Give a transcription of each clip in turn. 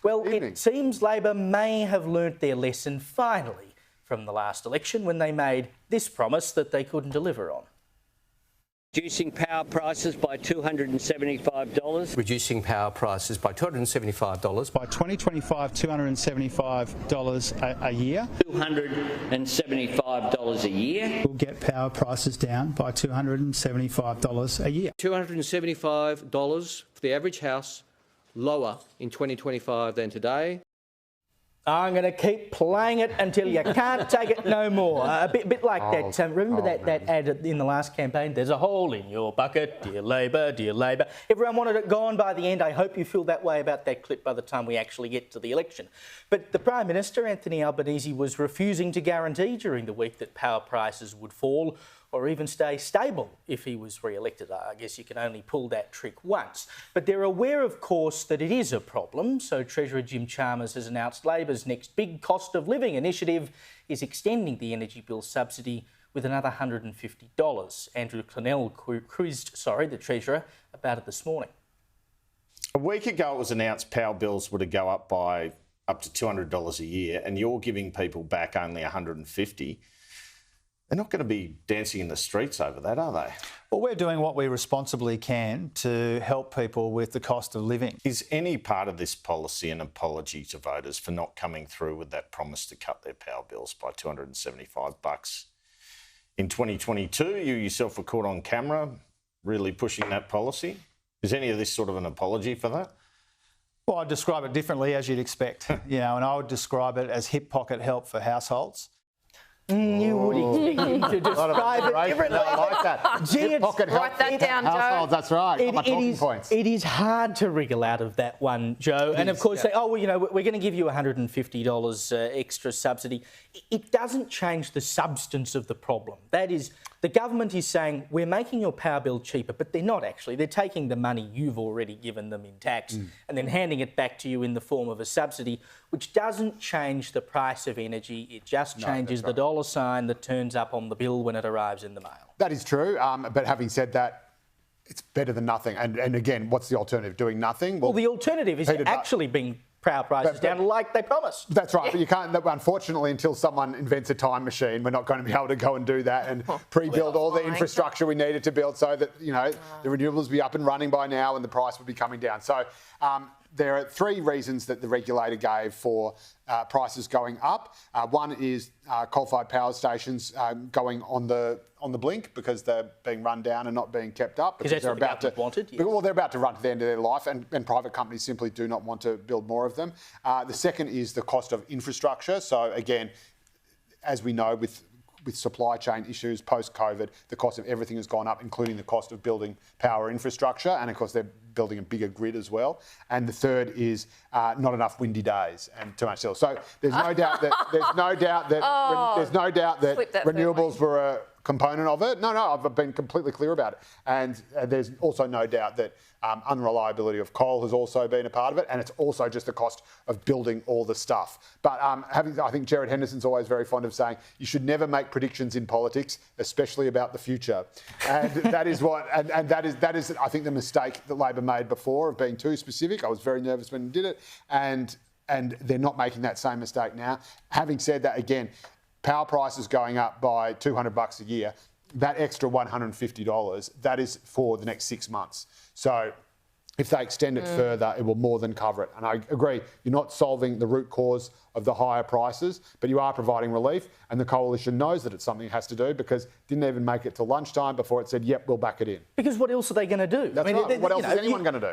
Well, it seems Labor may have learnt their lesson finally from the last election when they made this promise that they couldn't deliver on. Reducing power prices by $275. Reducing power prices by $275. By 2025, $275 a year. $275 a year. We'll get power prices down by $275 a year. $275 for the average house, lower in 2025 than today. I'm going to keep playing it until you can't take it no more. A bit like that. Remember that ad in the last campaign? There's a hole in your bucket, dear Labor, dear Labor. Everyone wanted it gone by the end. I hope you feel that way about that clip by the time we actually get to the election. But the Prime Minister, Anthony Albanese, was refusing to guarantee during the week that power prices would fall or even stay stable if he was re-elected. I guess you can only pull that trick once. But they're aware, of course, that it is a problem, so Treasurer Jim Chalmers has announced Labor's next big cost of living initiative is extending the energy bill subsidy with another $150. Andrew Clennell quizzed the Treasurer about it this morning. A week ago it was announced power bills were to go up by up to $200 a year, and you're giving people back only $150. They're not going to be dancing in the streets over that, are they? Well, we're doing what we responsibly can to help people with the cost of living. Is any part of this policy an apology to voters for not coming through with that promise to cut their power bills by $275? In 2022, you yourself were caught on camera really pushing that policy. Is any of this sort of an apology for that? Well, I'd describe it differently, as you'd expect, and I would describe it as hip pocket help for households. You would expect him to describe it differently. I like that. Gee, Write that down, Joe. That's right. Got my talking points. It is hard to wriggle out of that one, Joe. And of course, say, we're going to give you $150 extra subsidy. It doesn't change the substance of the problem. That is, the government is saying, we're making your power bill cheaper, but they're not actually. They're taking the money you've already given them in tax and then handing it back to you in the form of a subsidy, which doesn't change the price of energy. It just changes the dollar sign that turns up on the bill when it arrives in the mail. That is true. But having said that, it's better than nothing. And again, what's the alternative? Doing nothing? Well, the alternative is actually being power prices down like they promised. That's right, but you can't, unfortunately, until someone invents a time machine, we're not going to be able to go and do that and pre-build all the infrastructure we needed to build so that, the renewables will be up and running by now and the price will be coming down. So there are three reasons that the regulator gave for prices going up. One is coal-fired power stations going on the blink because they're being run down and not being kept up. Because they're about to wanted. Yes. Well, they're about to run to the end of their life, and private companies simply do not want to build more of them. The second is the cost of infrastructure. So again, as we know, with supply chain issues post-COVID, the cost of everything has gone up, including the cost of building power infrastructure, and of course they're building a bigger grid as well. And the third is not enough windy days and too much solar. So there's no doubt that renewables were a component of it. No, I've been completely clear about it. And there's also no doubt that unreliability of coal has also been a part of it, and it's also just the cost of building all the stuff. But I think Gerard Henderson's always very fond of saying you should never make predictions in politics, especially about the future. And that is that is I think the mistake that Labor made before of being too specific. I was very nervous when we did it, and they're not making that same mistake now. Having said that, again, power prices going up by $200 a year, that extra $150, that is for the next 6 months. So if they extend it further, it will more than cover it. And I agree, you're not solving the root cause of the higher prices, but you are providing relief. And the Coalition knows that it's something it has to do because it didn't even make it till lunchtime before it said, yep, we'll back it in. Because what else are they going to do? That's right. What else is anyone going to do?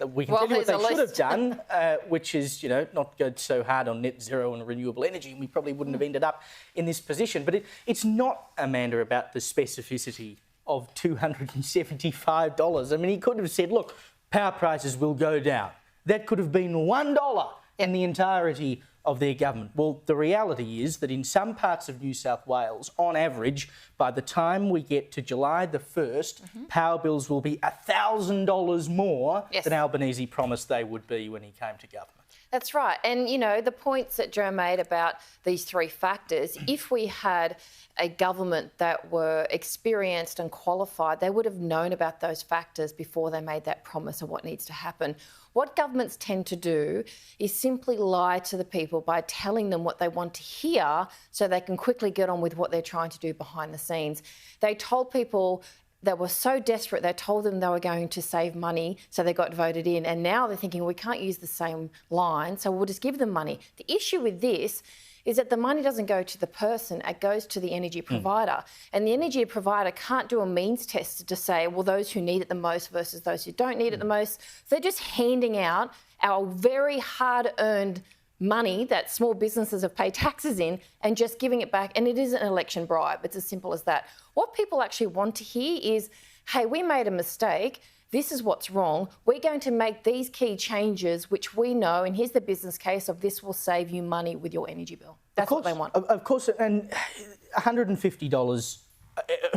We can tell you what they should have done, which is, not go so hard on net zero and renewable energy, and we probably wouldn't have ended up in this position. But it's not, Amanda, about the specificity of $275. I mean, he could have said, look, power prices will go down. That could have been $1 in the entirety of their government. Well, the reality is that in some parts of New South Wales, on average, by the time we get to July the 1st, power bills will be $1,000 more than Albanese promised they would be when he came to government. That's right. And, the points that Joe made about these three factors, if we had a government that were experienced and qualified, they would have known about those factors before they made that promise of what needs to happen. What governments tend to do is simply lie to the people by telling them what they want to hear so they can quickly get on with what they're trying to do behind the scenes. They told people they were so desperate, they told them they were going to save money, so they got voted in. And now they're thinking, we can't use the same line, so we'll just give them money. The issue with this is that the money doesn't go to the person, it goes to the energy provider. And the energy provider can't do a means test to say, well, those who need it the most versus those who don't need it the most. They're just handing out our very hard-earned money that small businesses have paid taxes in and just giving it back. And it is an election bribe. It's as simple as that. What people actually want to hear is, hey, we made a mistake. This is what's wrong. We're going to make these key changes, which we know, and here's the business case of this will save you money with your energy bill. That's what they want. Of course, and $150,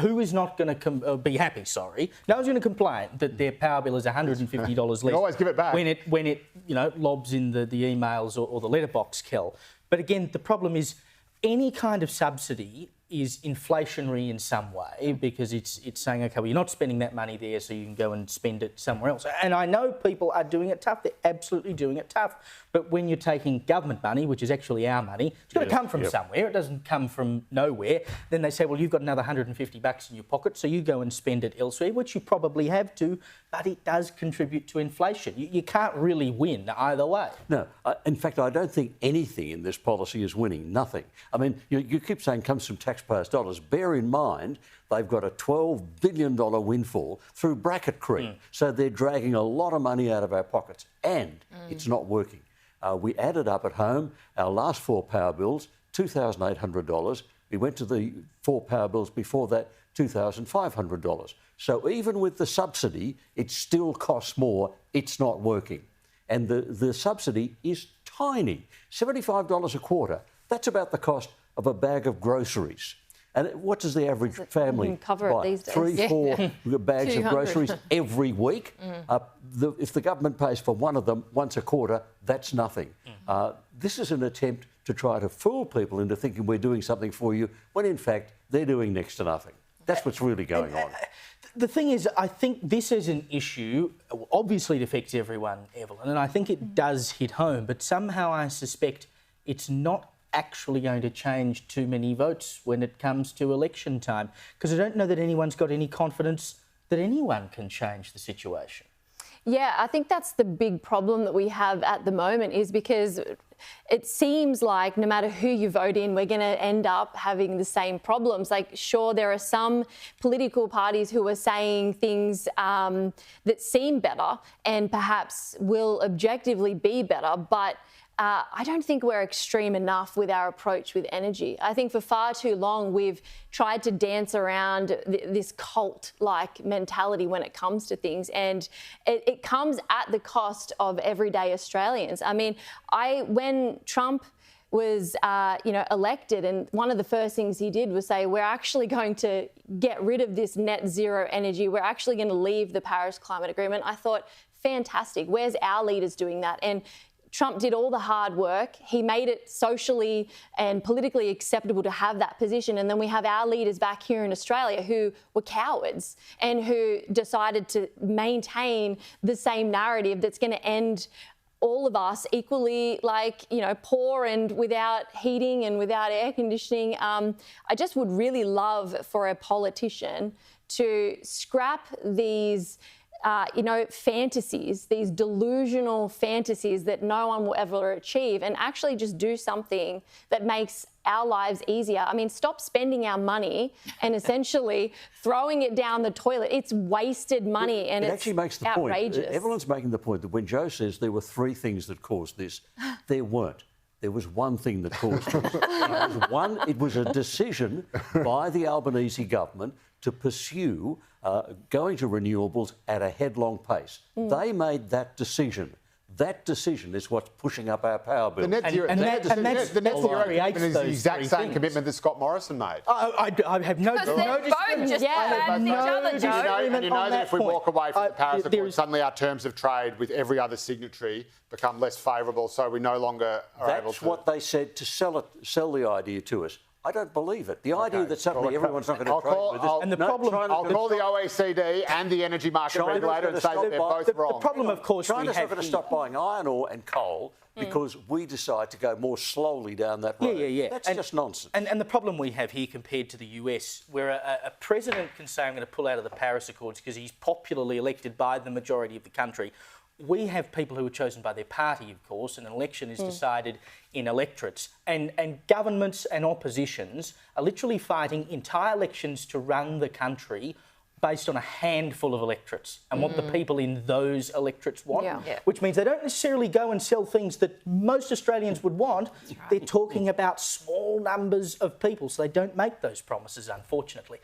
who is not going to be happy, sorry? No one's going to complain that their power bill is $150 less. Always give it back. When it lobs in the emails or the letterbox kill. But again, the problem is any kind of subsidy is inflationary in some way because it's saying, OK, well, you're not spending that money there, so you can go and spend it somewhere else. And I know people are doing it tough. They're absolutely doing it tough. But when you're taking government money, which is actually our money, it's got to come from somewhere. It doesn't come from nowhere. Then they say, well, you've got another $150 in your pocket, so you go and spend it elsewhere, which you probably have to, but it does contribute to inflation. You can't really win either way. No, in fact, I don't think anything in this policy is winning. Nothing. I mean, you keep saying comes from taxpayers' dollars. Bear in mind, they've got a $12 billion windfall through bracket creep. So they're dragging a lot of money out of our pockets, and it's not working. We added up at home our last 4 power bills, $2,800. We went to the 4 power bills before that, $2,500. So even with the subsidy, it still costs more. It's not working. And the subsidy is tiny, $75 a quarter. That's about the cost of a bag of groceries. And what does the average family cover buy? it these days. 3-4 bags of 200. groceries every week. If the government pays for one of them once a quarter, that's nothing. This is an attempt to try to fool people into thinking we're doing something for you, when in fact they're doing next to nothing. That's what's really going on. The thing is, I think this is an issue, obviously it affects everyone, Evelyn, and I think it does hit home, but somehow I suspect it's not actually going to change too many votes when it comes to election time, because I don't know that anyone's got any confidence that anyone can change the situation. Yeah, I think that's the big problem that we have at the moment, is because it seems like no matter who you vote in, we're going to end up having the same problems. Like, sure, there are some political parties who are saying things that seem better and perhaps will objectively be better, but I don't think we're extreme enough with our approach with energy. I think for far too long we've tried to dance around this cult-like mentality when it comes to things, and it comes at the cost of everyday Australians. I mean, when Trump was elected, and one of the first things he did was say, we're actually going to get rid of this net zero energy. We're actually going to leave the Paris Climate Agreement. I thought, fantastic. Where's our leaders doing that? And Trump did all the hard work. He made it socially and politically acceptable to have that position. And then we have our leaders back here in Australia who were cowards and who decided to maintain the same narrative that's going to end all of us equally, poor and without heating and without air conditioning. I just would really love for a politician to scrap these fantasies, these delusional fantasies that no one will ever achieve, and actually just do something that makes our lives easier. I mean, stop spending our money and essentially throwing it down the toilet. It's wasted money, and it it's actually makes the outrageous. Point. Evelyn's making the point that when Joe says there were 3 things that caused this, there weren't. There was one thing that caused it. It was a decision by the Albanese government to pursue going to renewables at a headlong pace. They made that decision. That decision is what's pushing up our power bill. The net zero commitment is the exact same commitment that Scott Morrison made. I have no disagreement. And you know that if we walk away from the Paris Accord, suddenly our terms of trade with every other signatory become less favourable, so we no longer are able to... That's what they said to sell the idea to us. I don't believe it. The idea that suddenly everyone's not going to trade with us. And the problem- I'll call the OECD and the energy market China's regulator and gonna say stop that they're by- both wrong. The problem, of course, China's we not have going to here- stop buying iron ore and coal because we decide to go more slowly down that road. Yeah. That's just nonsense. And the problem we have here compared to the US, where a president can say, I'm going to pull out of the Paris Accords because he's popularly elected by the majority of the country. We have people who are chosen by their party, of course, and an election is decided in electorates. And governments and oppositions are literally fighting entire elections to run the country based on a handful of electorates and what the people in those electorates want, which means they don't necessarily go and sell things that most Australians would want. They're talking about small numbers of people, so they don't make those promises, unfortunately.